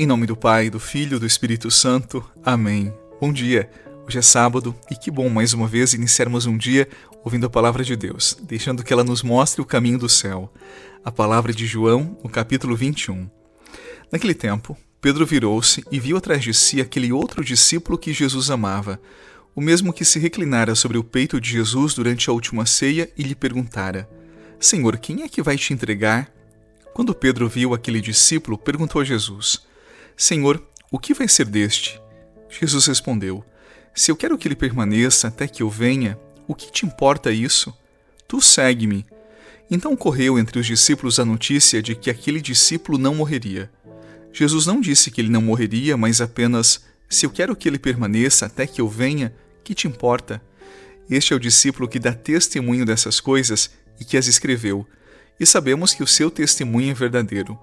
Em nome do Pai, do Filho e do Espírito Santo. Amém. Bom dia. Hoje é sábado e que bom mais uma vez iniciarmos um dia ouvindo a Palavra de Deus, deixando que ela nos mostre o caminho do céu. A Palavra de João, no capítulo 21. Naquele tempo, Pedro virou-se e viu atrás de si aquele outro discípulo que Jesus amava, o mesmo que se reclinara sobre o peito de Jesus durante a última ceia e lhe perguntara: Senhor, quem é que vai te entregar? Quando Pedro viu aquele discípulo, perguntou a Jesus: Senhor, o que vai ser deste? Jesus respondeu: Se eu quero que ele permaneça até que eu venha, o que te importa isso? Tu segue-me. Então correu entre os discípulos a notícia de que aquele discípulo não morreria. Jesus não disse que ele não morreria, mas apenas: Se eu quero que ele permaneça até que eu venha, que te importa? Este é o discípulo que dá testemunho dessas coisas e que as escreveu, e sabemos que o seu testemunho é verdadeiro.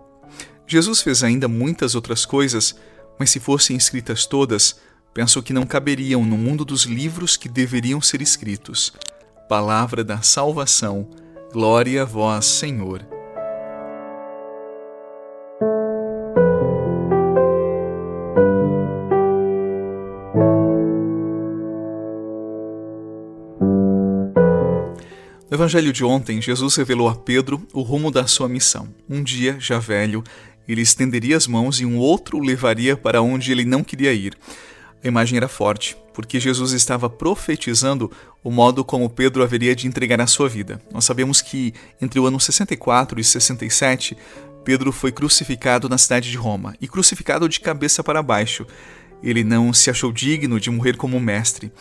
Jesus fez ainda muitas outras coisas, mas se fossem escritas todas, penso que não caberiam no mundo dos livros que deveriam ser escritos. Palavra da salvação. Glória a vós, Senhor. No Evangelho de ontem, Jesus revelou a Pedro o rumo da sua missão. Um dia, já velho, ele estenderia as mãos e um outro o levaria para onde ele não queria ir. A imagem era forte, porque Jesus estava profetizando o modo como Pedro haveria de entregar a sua vida. Nós sabemos que entre o ano 64 e 67, Pedro foi crucificado na cidade de Roma, e crucificado de cabeça para baixo. Ele não se achou digno de morrer como mestre.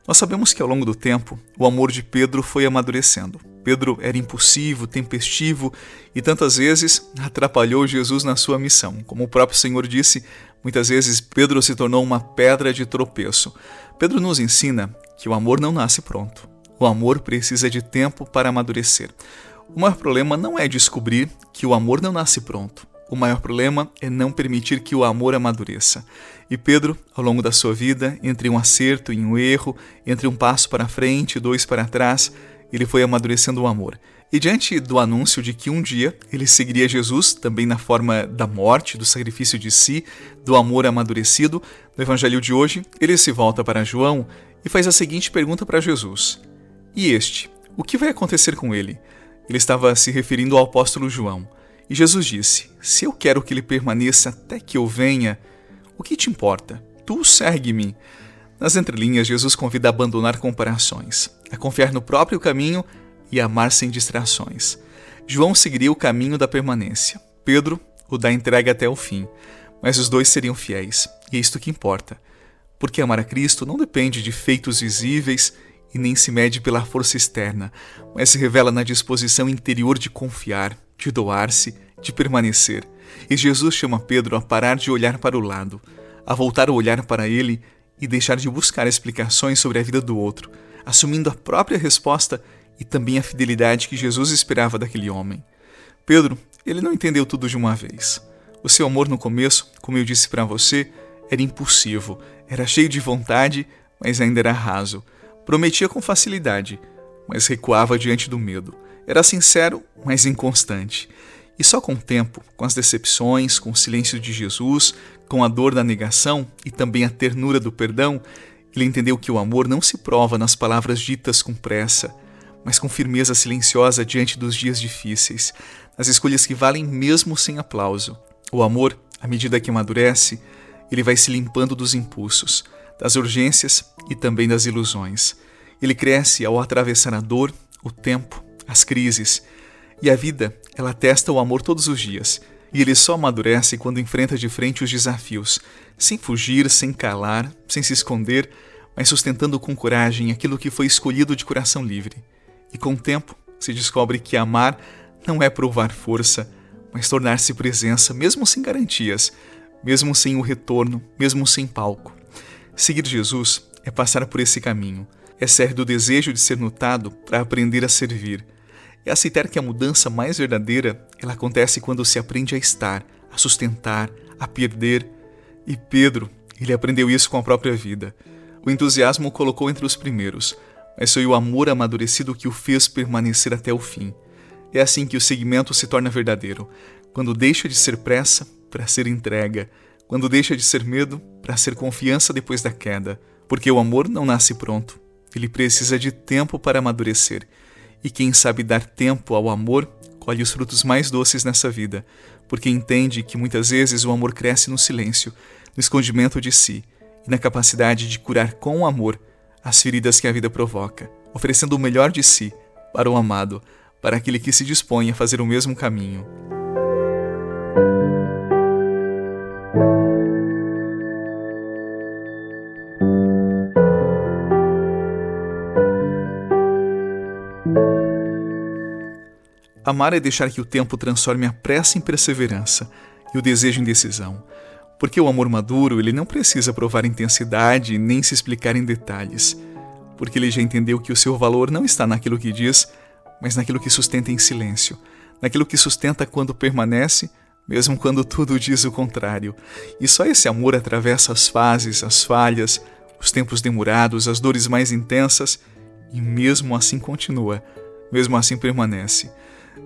Nós sabemos que ao longo do tempo, o amor de Pedro foi amadurecendo. Pedro era impulsivo, tempestivo e tantas vezes atrapalhou Jesus na sua missão. Como o próprio Senhor disse, muitas vezes Pedro se tornou uma pedra de tropeço. Pedro nos ensina que o amor não nasce pronto. O amor precisa de tempo para amadurecer. O maior problema não é descobrir que o amor não nasce pronto. O maior problema é não permitir que o amor amadureça. E Pedro, ao longo da sua vida, entre um acerto e um erro, entre um passo para frente e dois para trás, ele foi amadurecendo o amor. E diante do anúncio de que um dia ele seguiria Jesus, também na forma da morte, do sacrifício de si, do amor amadurecido, no Evangelho de hoje, ele se volta para João e faz a seguinte pergunta para Jesus: E este, o que vai acontecer com ele? Ele estava se referindo ao apóstolo João. E Jesus disse: Se eu quero que ele permaneça até que eu venha, o que te importa? Tu segue-me. Nas entrelinhas, Jesus convida a abandonar comparações, a confiar no próprio caminho e a amar sem distrações. João seguiria o caminho da permanência. Pedro o da entrega até o fim. Mas os dois seriam fiéis, e é isto que importa. Porque amar a Cristo não depende de feitos visíveis e nem se mede pela força externa, mas se revela na disposição interior de confiar, de doar-se, de permanecer. E Jesus chama Pedro a parar de olhar para o lado, a voltar o olhar para ele e deixar de buscar explicações sobre a vida do outro, assumindo a própria resposta e também a fidelidade que Jesus esperava daquele homem. Pedro, ele não entendeu tudo de uma vez. O seu amor no começo, como eu disse para você, era impulsivo, era cheio de vontade, mas ainda era raso. Prometia com facilidade, mas recuava diante do medo. Era sincero, mas inconstante. E só com o tempo, com as decepções, com o silêncio de Jesus, com a dor da negação e também a ternura do perdão, ele entendeu que o amor não se prova nas palavras ditas com pressa, mas com firmeza silenciosa diante dos dias difíceis, nas escolhas que valem mesmo sem aplauso. O amor, à medida que amadurece, ele vai se limpando dos impulsos, das urgências e também das ilusões. Ele cresce ao atravessar a dor, o tempo, as crises. E a vida, ela testa o amor todos os dias. E ele só amadurece quando enfrenta de frente os desafios, sem fugir, sem calar, sem se esconder, mas sustentando com coragem aquilo que foi escolhido de coração livre. E com o tempo, se descobre que amar não é provar força, mas tornar-se presença, mesmo sem garantias, mesmo sem o retorno, mesmo sem palco. Seguir Jesus é passar por esse caminho, é sair do desejo de ser notado para aprender a servir. É aceitar que a mudança mais verdadeira, ela acontece quando se aprende a estar, a sustentar, a perder. E Pedro, ele aprendeu isso com a própria vida. O entusiasmo o colocou entre os primeiros, mas foi o amor amadurecido que o fez permanecer até o fim. É assim que o seguimento se torna verdadeiro, quando deixa de ser pressa para ser entrega, quando deixa de ser medo para ser confiança depois da queda, porque o amor não nasce pronto, ele precisa de tempo para amadurecer, e quem sabe dar tempo ao amor colhe os frutos mais doces nessa vida, porque entende que muitas vezes o amor cresce no silêncio, no escondimento de si, e na capacidade de curar com o amor as feridas que a vida provoca, oferecendo o melhor de si para o amado, para aquele que se dispõe a fazer o mesmo caminho. Amar é deixar que o tempo transforme a pressa em perseverança e o desejo em decisão. Porque o amor maduro, ele não precisa provar intensidade nem se explicar em detalhes. Porque ele já entendeu que o seu valor não está naquilo que diz, mas naquilo que sustenta em silêncio. Naquilo que sustenta quando permanece, mesmo quando tudo diz o contrário. E só esse amor atravessa as fases, as falhas, os tempos demorados, as dores mais intensas, e mesmo assim continua, mesmo assim permanece.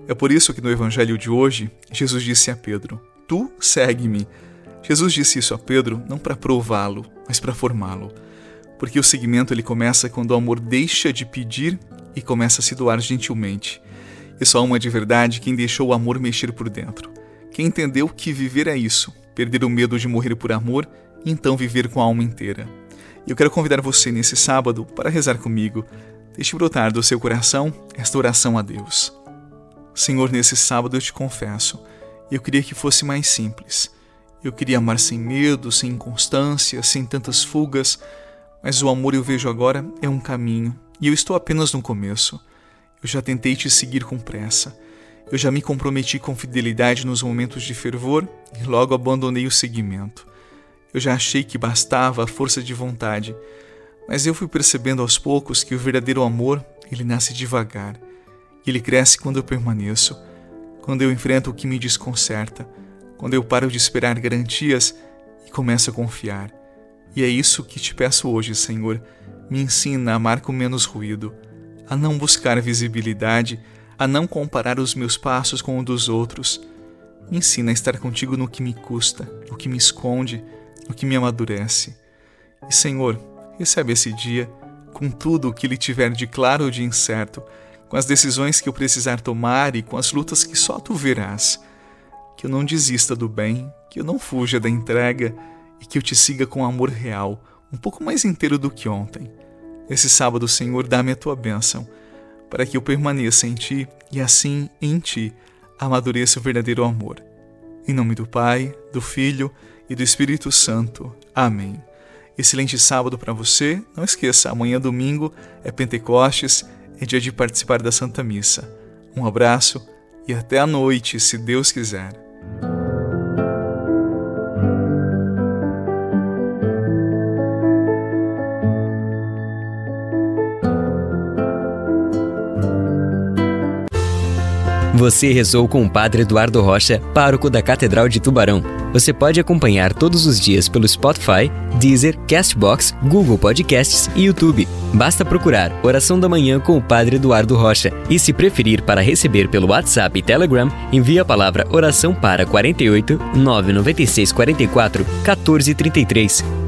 É por isso que no Evangelho de hoje, Jesus disse a Pedro: "Tu segue-me." Jesus disse isso a Pedro não para prová-lo, mas para formá-lo. Porque o seguimento ele começa quando o amor deixa de pedir e começa a se doar gentilmente. E só ama de verdade quem deixou o amor mexer por dentro. Quem entendeu que viver é isso, perder o medo de morrer por amor e então viver com a alma inteira. E eu quero convidar você nesse sábado para rezar comigo. Deixe brotar do seu coração esta oração a Deus. Senhor, nesse sábado eu te confesso, eu queria que fosse mais simples. Eu queria amar sem medo, sem inconstância, sem tantas fugas, mas o amor eu vejo agora é um caminho, e eu estou apenas no começo. Eu já tentei te seguir com pressa. Eu já me comprometi com fidelidade nos momentos de fervor e logo abandonei o seguimento. Eu já achei que bastava a força de vontade, mas eu fui percebendo aos poucos que o verdadeiro amor, ele nasce devagar. Ele cresce quando eu permaneço, quando eu enfrento o que me desconcerta, quando eu paro de esperar garantias e começo a confiar. E é isso que te peço hoje, Senhor. Me ensina a amar com menos ruído, a não buscar visibilidade, a não comparar os meus passos com os dos outros. Me ensina a estar contigo no que me custa, no que me esconde, no que me amadurece. E, Senhor, recebe esse dia com tudo o que lhe tiver de claro ou de incerto, com as decisões que eu precisar tomar e com as lutas que só tu verás. Que eu não desista do bem, que eu não fuja da entrega e que eu te siga com amor real, um pouco mais inteiro do que ontem. Esse sábado, Senhor, dá-me a tua bênção, para que eu permaneça em ti e assim, em ti, amadureça o verdadeiro amor. Em nome do Pai, do Filho e do Espírito Santo. Amém. Excelente sábado para você. Não esqueça, amanhã domingo é Pentecostes, é dia de participar da Santa Missa. Um abraço e até a noite, se Deus quiser. Você rezou com o Padre Eduardo Rocha, pároco da Catedral de Tubarão. Você pode acompanhar todos os dias pelo Spotify, Deezer, Castbox, Google Podcasts e YouTube. Basta procurar Oração da Manhã com o Padre Eduardo Rocha. E se preferir para receber pelo WhatsApp e Telegram, envie a palavra oração para 48 996 44 14 33.